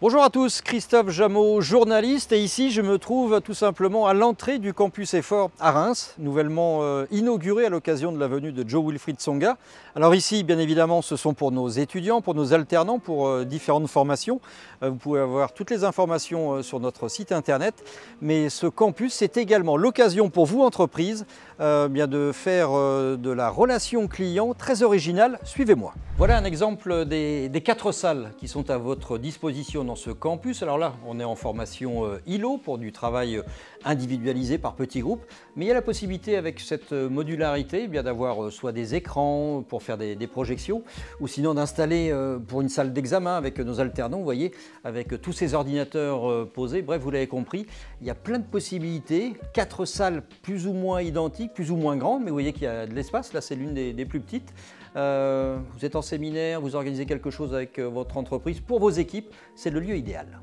Bonjour à tous, Christophe Jameau, journaliste, et ici je me trouve tout simplement à l'entrée du campus EFOR à Reims, nouvellement inauguré à l'occasion de la venue de Jo-Wilfried Tsonga. Alors ici, bien évidemment, ce sont pour nos étudiants, pour nos alternants, pour différentes formations. Vous pouvez avoir toutes les informations sur notre site internet, mais ce campus, c'est également l'occasion pour vous, entreprises, bien de faire de la relation client très originale. Suivez-moi. Voilà un exemple des 4 salles qui sont à votre disposition dans ce campus. Alors là, on est en formation ILO pour du travail individualisé par petits groupes, mais il y a la possibilité avec cette modularité d'avoir soit des écrans pour faire des projections, ou sinon d'installer pour une salle d'examen avec nos alternants, vous voyez, avec tous ces ordinateurs posés. Bref, vous l'avez compris, il y a plein de possibilités, 4 salles plus ou moins identiques, plus ou moins grandes, mais vous voyez qu'il y a de l'espace. Là, c'est l'une des plus petites. Vous êtes en séminaire, vous organisez quelque chose avec votre entreprise, pour vos équipes, c'est le lieu idéal.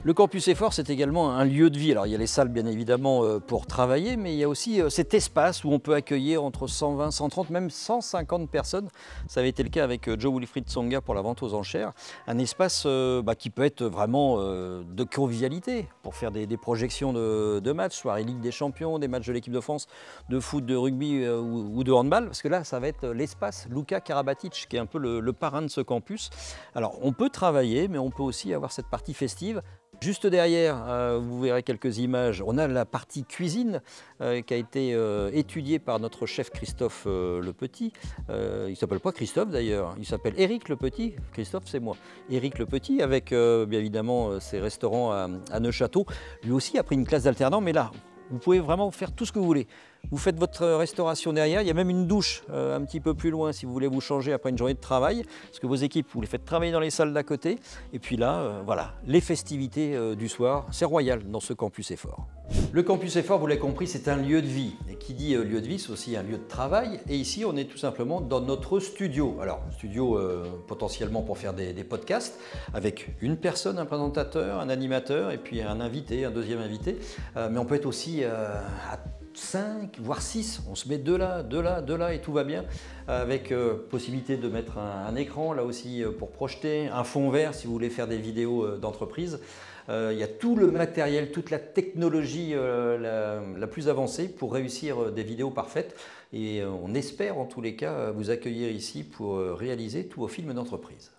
Le campus EFOR, c'est également un lieu de vie. Alors il y a les salles bien évidemment pour travailler, mais il y a aussi cet espace où on peut accueillir entre 120, 130, même 150 personnes. Ça avait été le cas avec Jo-Wilfried Tsonga pour la vente aux enchères. Un espace qui peut être vraiment de convivialité pour faire des projections de matchs, soirée Ligue des Champions, des matchs de l'équipe de France, de foot, de rugby ou de handball, parce que là ça va être l'espace Luka Karabatic qui est un peu le parrain de ce campus. Alors on peut travailler, mais on peut aussi avoir cette partie festive. Juste derrière, vous verrez quelques images, on a la partie cuisine qui a été étudiée par notre chef Christophe Le Petit. Il ne s'appelle pas Christophe d'ailleurs, il s'appelle Éric Le Petit. Christophe, c'est moi. Éric Le Petit, avec bien évidemment ses restaurants à Neufchâteau. Lui aussi a pris une classe d'alternant, mais là, vous pouvez vraiment faire tout ce que vous voulez. Vous faites votre restauration derrière, il y a même une douche un petit peu plus loin si vous voulez vous changer après une journée de travail, parce que vos équipes, vous les faites travailler dans les salles d'à côté. Et puis là, voilà, les festivités du soir, c'est royal dans ce campus EFOR. Le campus EFOR, vous l'avez compris, c'est un lieu de vie. Et qui dit lieu de vie, c'est aussi un lieu de travail. Et ici, on est tout simplement dans notre studio. Alors, studio potentiellement pour faire des podcasts, avec une personne, un présentateur, un animateur, et puis un invité, un deuxième invité. Mais on peut être aussi à 5, voire 6, on se met de là et tout va bien, avec possibilité de mettre un écran là aussi pour projeter, un fond vert si vous voulez faire des vidéos d'entreprise. Il y a tout le matériel, toute la technologie la plus avancée pour réussir des vidéos parfaites, et on espère en tous les cas vous accueillir ici pour réaliser tous vos films d'entreprise.